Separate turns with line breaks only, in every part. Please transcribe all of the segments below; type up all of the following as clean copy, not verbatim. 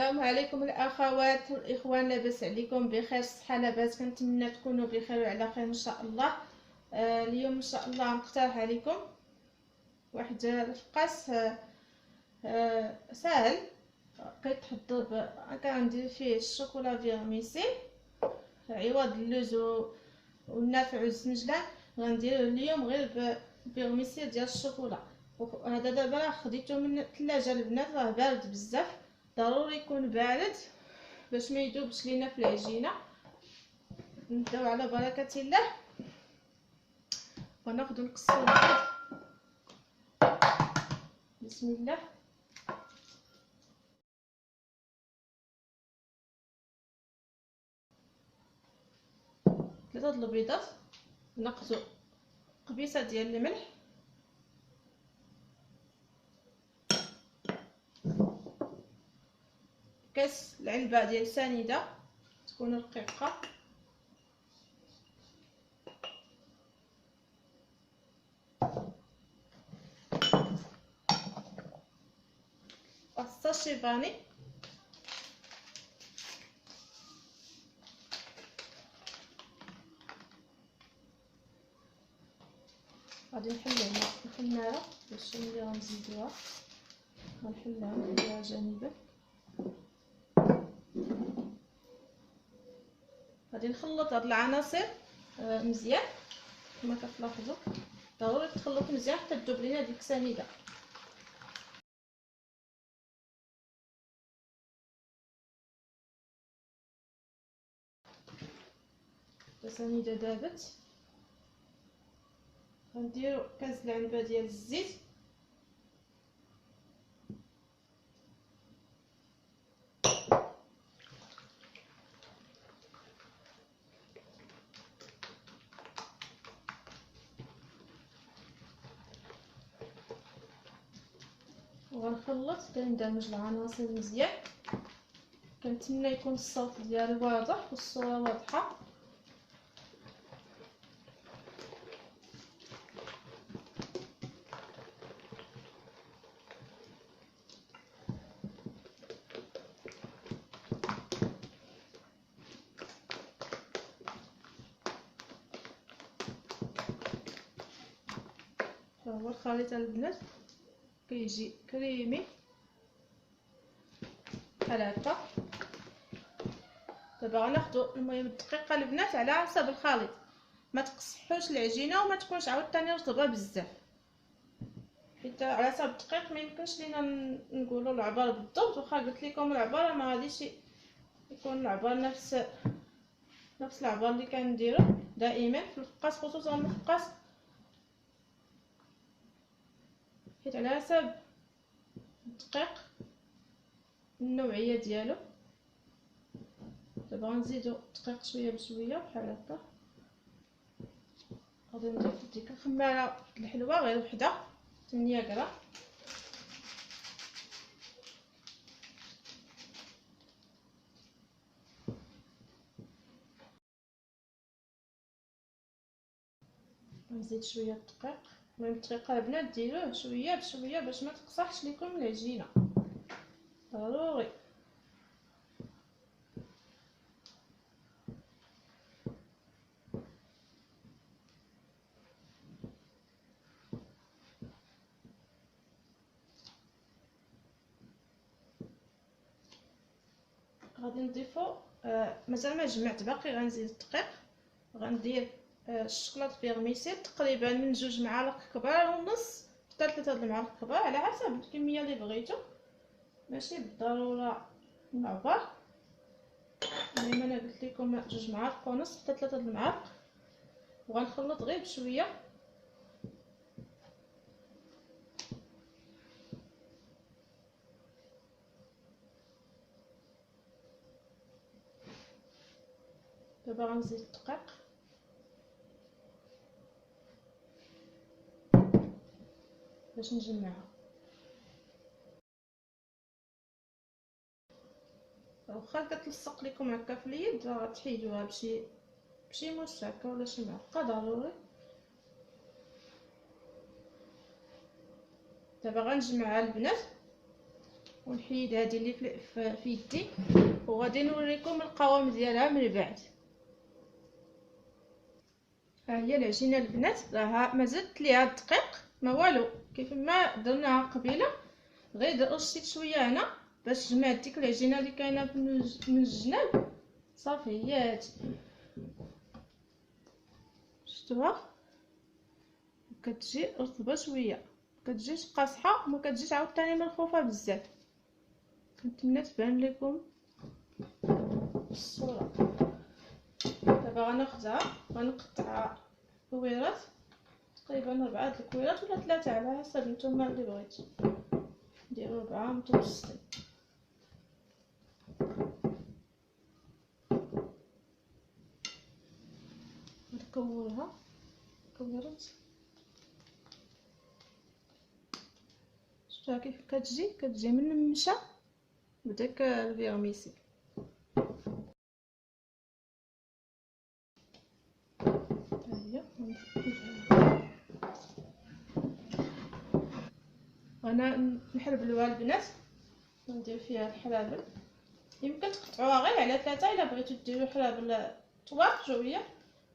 السلام عليكم الاخوات والاخوان، لاباس عليكم؟ بخير صحه لاباس؟ كنتمنى تكونوا بخير وعلى خير ان شاء الله. اليوم ان شاء الله نقترح عليكم واحد الفقاس سهل كيتحضر. كندير فيه الشوكولا فيرميسي عوض اللوز والنافع والزنجلان. غندير اليوم غير فيرميسي ديال الشوكولا. هذا دابا راه خديته من الثلاجه البنات، راه بارد بزاف، ضروري يكون بارد باش ما يذوبش لينا في العجينه. نبداو على بركه الله وناخذ نقصو البيض. بسم الله. ثلاثه البيضات، ناخذ قبيصه ديال الملح، كاس العلبه ديال سنيده تكون رقيقه، الساشي فاني، غادي نحلوها الخماره باش ملي غنزيدوها غنحلها نديرها جانبا. غادي نخلط هاد العناصر مزيان كما كتلاحظوا، ضروري تخلط مزيان حتى تذوب لينا ديك السنيده. السنيده دابت، غنديرو كاس العنبه ديال الزيت، وغنخلط كندمج العناصر مزيان. كنتمنى يكون الصوت ديالي واضح والصوره واضحه. هو الخليط البنات كيجي كريمي بحال هكا. دابا غناخدو المهم الدقيقه البنات على حسب الخليط، ما تقصحوش العجينه وما تكونش عاوتاني رطبه بزاف، حيت على حسب الدقيق ما يمكنش لينا نقولوا العبار بالضبط. واخا قلت لكم العباره ما غاديش يكون العبار نفس العبار اللي كنديرو دائما في الفقاس، خصوصا الفقاس، حيت على حسب الدقيق النوعيه ديالو. دابا غنزيدو الدقيق شويه بشويه بحال هكا. غادي نضيف ديك الخماره الحلوه غير وحده 8 غرام، نزيد شويه الدقيق. المهم الدقيق البنات ديروه شويه بشويه باش ما تقصحش لكم العجينه، ضروري. غادي نضيفو مازال ما جمعت باقي، غنزيد الدقيق. غندير الشوكولاط فيرميسي تقريبا من 2 معالق كبار ونص حتى 3 المعالق كبار على حسب الكميه اللي بغيتو، ماشي بالضروره معبر. المهم انا قلت لكم 2 معالق ونص حتى 3 المعالق، وغنخلط غير بشويه. دابا غنزيد الدقيق باش نجمعها. واخا كتلصق لكم هكا في اليد راه غتحيدوها بشي موس هكا ولا شي معلقه ضروري. دابا غنجمعها البنات ونحيد هذه اللي في يدي، وغادي نوريكم القوام ديالها من بعد. ها هي العجينه البنات، راها ما زدت ليها الدقيق ما والو، كيف ما درناها قبيله، غير رشيت شويه هنا باش جمعت ديك العجينه اللي كاينه من الجناب. صافي هي هادي، شفتوها كتجي رطبه شويه، كتجيش قاصحه وما كتجيش عاوتاني ملخوفه بزاف. كنتمنى تبان لكم الصوره. دابا غناخدها غنقطعها كويرات، تقريبا 4 الكويرات ولا 3 على حسب نتوما اللي بغيتو، ديروا 4 متوسطين. نكورها كويرات، شفتوها كيف كتجي منمشه بداك الفيرميسي. انا نحربلوها البنات وندير فيها الحلابل. يمكن تقطعوها غير على 3 الا بغيتو ديروا حلابل طوال شويه،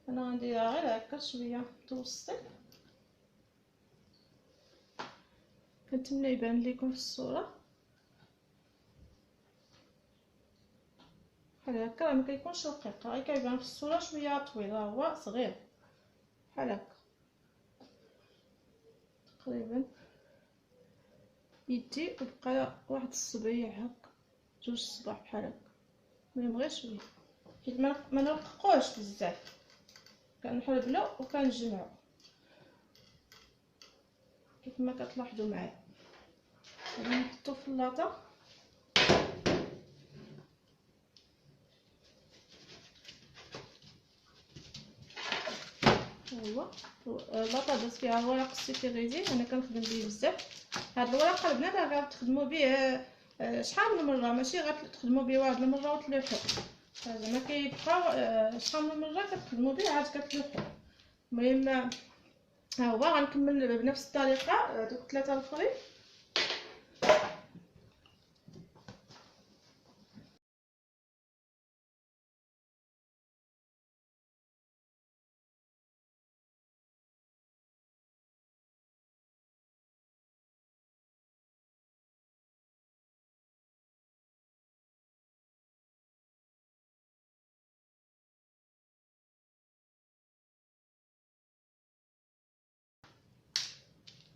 انا غنديرها غير هكا شويه متوسطين. كنتمنى يبان لكم في الصوره بحال هكا، راه ما كيكونش رقيق، غير كيبان في الصوره شويه طويل، راه هو صغير بحال هكا تقريبا يدي، وبقى واحد الصبيع هكا 2 صباع بحال هكا. المهم غير شويه حيت ما نرققوش بزاف، كنحربلو وكنجمعو كيف ما كتلاحظوا معايا. غادي نحطو في اللاطه، هو اللاطه دازت فيها الورق السيتيغيزي، انا كنخدم به بزاف. هاد الورق البنات راه غتخدموا به شحال من مره، ماشي غتخدموا به واحد المره وتلوحوا، زعما كيبقى شحال من مره كتخدموا به عاد كتلوحوا. المهم ها هو غنكمل بنفس الطريقه دوك 3 الاخرين.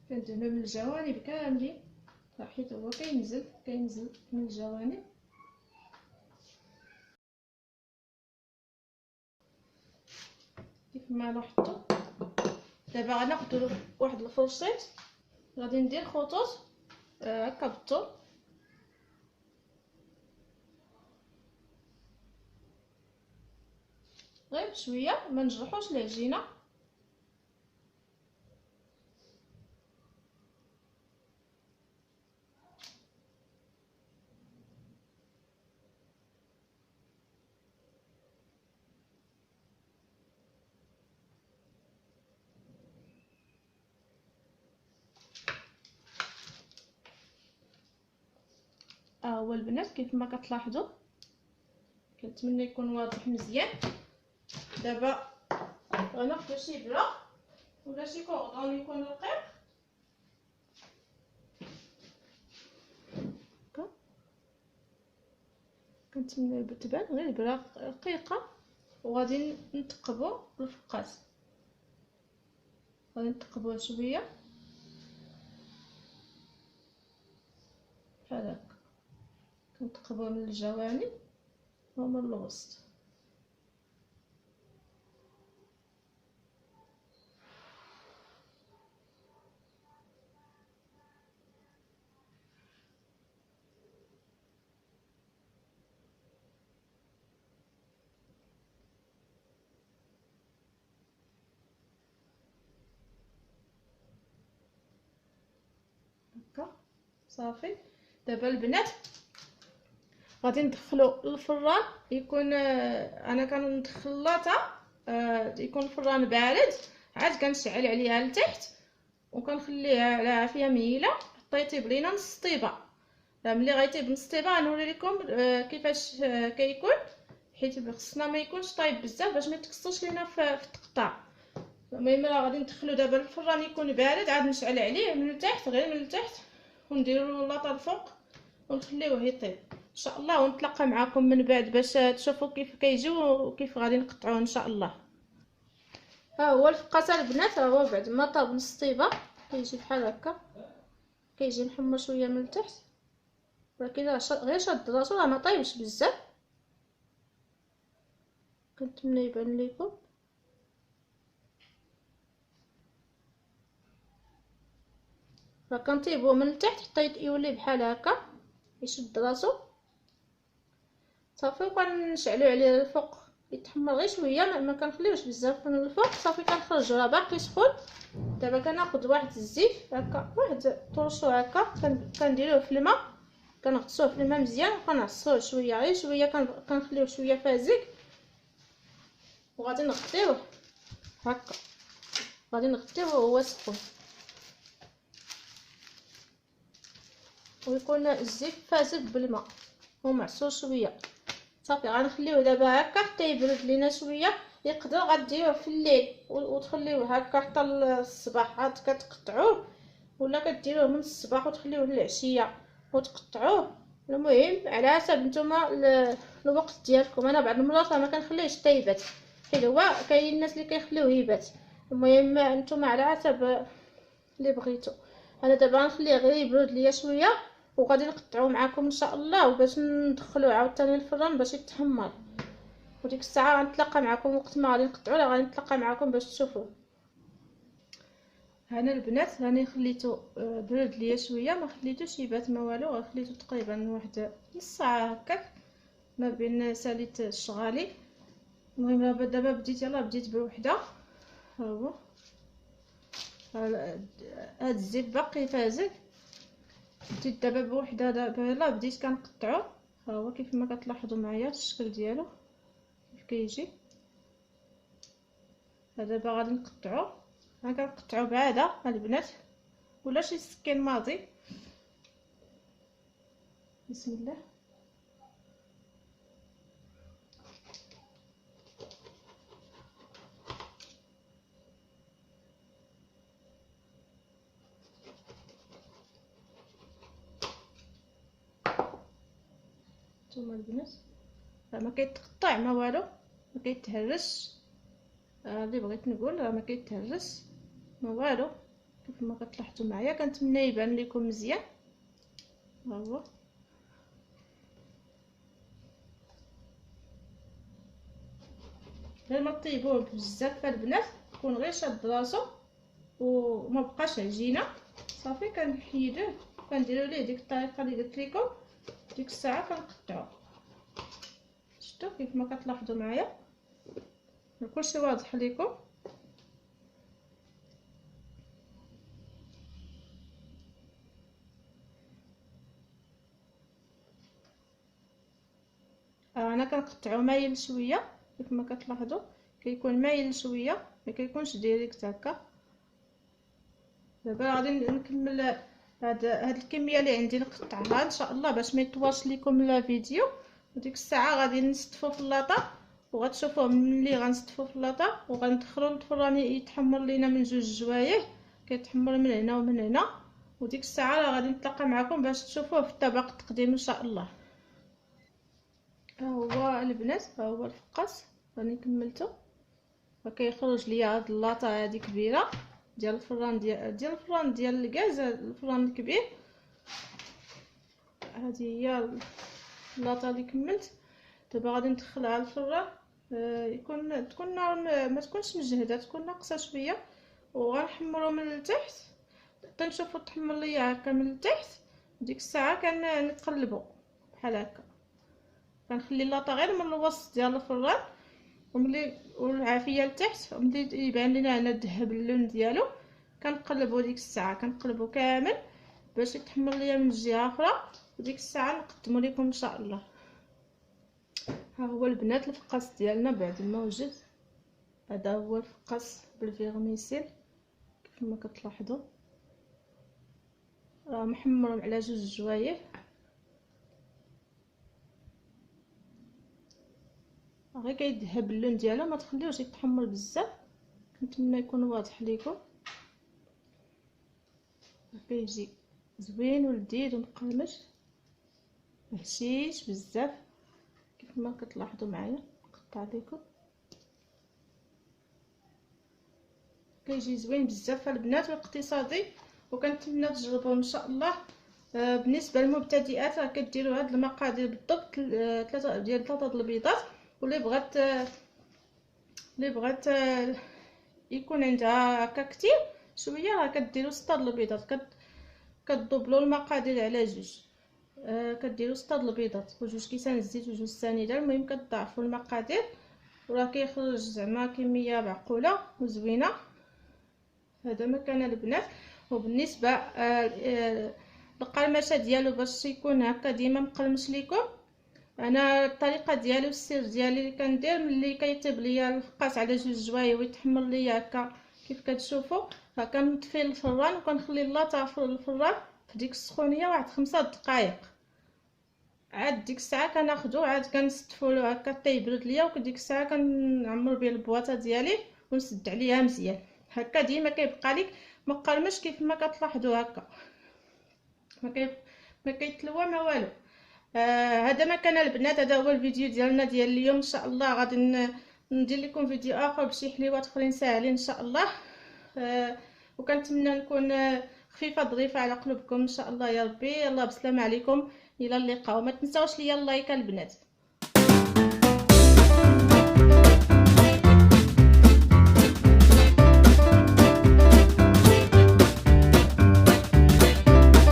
كندهنو من الجوانب كاملين، حيت هو كينزل من الجوانب. كيف ما لاحظتوا دابا غناخدو واحد الفرشيط، غادي ندير خطوط هكا بالطول، غير بشويه ما نجرحوش العجينه. هو البنات كيف ما كتلاحظوا، كنتمنى يكون واضح مزيان. دابا غناخدو شي بلا ولا شي كوردون يكون رقيق هكا، كنتمنى تبان غير بلا رقيقه، وغادي نثقبوا الفقاس، غادي نثقبوها شويه بحال هكا، كنثقبوها من الجوانب ومن الوسط. هكا صافي. دابا البنات غادي ندخلو للفران، يكون انا كندخل اللاطه يكون الفران بارد، عاد كنشعل عليها لتحت وكنخليها على عافيه مهيله حتى يطيب لينا نص طيبه. راه ملي غيطيب نص طيبه غنوري لكم كيفاش كيكون، حيت خصنا ما يكونش طايب بزاف باش ما يتكسرش لينا في التقطاع. المهم راه غادي ندخلو دابا الفران يكون بارد، عاد نشعل عليه من التحت غير من التحت ونديرو لاطه الفوق ونخليوه يطيب ان شاء الله، ونتلاقى معكم من بعد باش تشوفوا كيف كيجيو وكيف غادي نقطعوه ان شاء الله. ها هو الفقاس البنات، ها هو بعد ما طاب نص طيبه كيجي بحال هكا، كيجي محمر شويه من التحت، ولكن غير شاد راسو راه ما طايبش بزاف. كنتمنى يبان لكم. راه كنطيبوه من التحت حتى يولي بحال هكا يشد راسو صافي، وكنشعلو عليه الفوق يتحمر غير شويه، ما كنخليوش بزاف من الفوق صافي. كنخرجو راه باقي سخون. دابا كناخذ واحد الزيت هكا، واحد طرشو هكا، كنديروه في الماء، كنغطسوه في الماء مزيان وكنعصروه شويه غير شويه، كنخليوه شويه فازك وغادي نغطيوه هكا، غادي نغطيوه وهو سخون ويكون الزيت فازك بالماء ومعصور شويه صافي. غنخليوه دابا هكا حتى يبرد لينا شويه. يقدر غديروه في الليل وتخليوه هكا حتى الصباح عاد كتقطعوه، ولا كديروه من الصباح وتخليوه للعشيه وتقطعوه. المهم على حسب نتوما الوقت ديالكم. انا بعض المرات ما كنخليهش حتى يبات، حيت هو كاين الناس اللي كيخليوه يبات. المهم نتوما على حسب اللي بغيتو. انا دابا غنخليه غير يبرد ليا شويه وغادي نقطعوه معكم ان شاء الله، وباش ندخلوه عاوتاني الفران باش يتحمر. وديك الساعه غنتلاقى معكم وقت ما غادي نقطعوه، راه غادي نتلاقى معكم باش تشوفوه. هنا البنات راني خليته برد ليا شويه، ما خليتوش يبات ما والو، خليته تقريبا واحد نص ساعه هكاك ما بين ساليت الشغالي. المهم دابا بديت بوحده. ها هو هاد الزيت باقي فازك، بديت دابا بوحده. دابا يلاه بديت كنقطعو. ها هو كيف ما كتلاحظوا معايا الشكل ديالو كيف كيجي. دابا غادي نقطعو، كنقطعو بعدا البنات ولا شي سكين ماضي. بسم الله. نتوما البنات راه ما كيتقطع ما والو، ما كيتهرس. اللي بغيت نقول راه ما كيتهرس ما والو كيف ما كتلاحظوا معايا. كنتمنى يبان لكم مزيان. ها هو غير ما طيبوه بزاف البنات يكون غير شاد راسو وما بقاش عجينه صافي. كنحيدوه كنديروا ليه ديك الطريقه اللي قلت لكم. ديك الساعه كنقطعو. شفتوا كيف ما كتلاحظوا معايا كلشي واضح لكم. انا كنقطعو مايل شويه كيف ما كتلاحظوا، كيكون مايل شويه ما كيكونش ديريكت هكا. دابا غادي نكمل هاد الكميه اللي عندي نقطعها ان شاء الله باش ما يطولش لكم الفيديو. وديك الساعه غادي نستفو في اللاطه وغتشوفوه ملي غنستفو في اللاطه وغندخلو الفران يتحمر لينا من جوج جوايه، كيتحمر من هنا ومن هنا. وديك الساعه راه غادي نتلاقى معكم باش تشوفوه في الطبق التقديم ان شاء الله. ها هو البنات، ها هو الفقاس راني كملته وكيخرج ليا هاد اللاطه هادي كبيره ديال الفران ديال الفران ديال الغاز، الفران الكبير. هذه هي اللاطه اللي كملت. دابا غادي ندخلها الفران. تكون النار ما تكونش مجهده، تكون ناقصه شويه، وغنحمرو من التحت حتى نشوفو تحمر ليا هكا من التحت. ديك الساعه كنقلبو بحال هكا، كنخلي اللاطه غير من الوسط ديال الفران وملي والعافيه لتحت، ملي يبان لينا هنا الذهب اللون ديالو كنقلبو. ديك الساعه كنقلبو كامل باش يتحمر ليا من جهه اخرى. وديك الساعه نقدمو لكم ان شاء الله. ها هو البنات الفقاس ديالنا بعد ما وجد. هذا هو الفقاس بالفيغميسيل كيف ما كتلاحظوا، راه محمر على جوج جوايه. غير كيذهب اللون ديالو، ما تخليوش يتحمر بزاف، كنتمنى يكون واضح ليكم. كيجي زوين ولذيذ ومقرمش هشيش بزاف كيف ما كتلاحظوا معايا. نقطع لكم، كيجي زوين بزاف البنات واقتصادي، وكنتمنى تجربوه ان شاء الله. بالنسبه للمبتدئات راه كديروا هاد المقادير بالضبط، 3 البيضات. واللي بغات يكون عندها هكا كتير شويه، راه كديروا 6 البيضات، كتدوبلوا المقادير على 2، كديروا 6 البيضات و2 كيسان الزيت و2 سنيده. المهم كتضاعفوا المقادير وراه كيخرج زعما كميه معقوله وزوينه. هذا مكان البنات. وبالنسبه القرمشه ديالو باش يكون هكا ديما مقرمش ليكم، انا الطريقه ديالي والسر ديالي اللي كندير ملي كيطيب ليا الفقاس على 2 جوايه ويتحمر ليا هكا كيف كتشوفوا، فكنطفي الفران وكنخلي اللاطه في الفران في ديك السخونيه واحد 5 دقائق. عاد ديك الساعه كناخذو عاد كنستفو له هكا حتى يبرد ليا، وديك الساعه كنعمر به البواطه ديالي ونسد عليها مزيان. هكا ديما كيبقى لك مقرمش كيف ما كتلاحظوا هكا، ما كيتلوى ما والو. هذا ما كان البنات، هذا هو الفيديو ديالنا ديال اليوم. ان شاء الله غادي ندير لكم فيديو اخر بشي حليوات اخرين ساهلين ان شاء الله. وكنتمنى نكون خفيفه ظريفه على قلوبكم ان شاء الله يا ربي. يلا بسلام عليكم، الى اللقاء، وما تنساوش ليا اللايك البنات.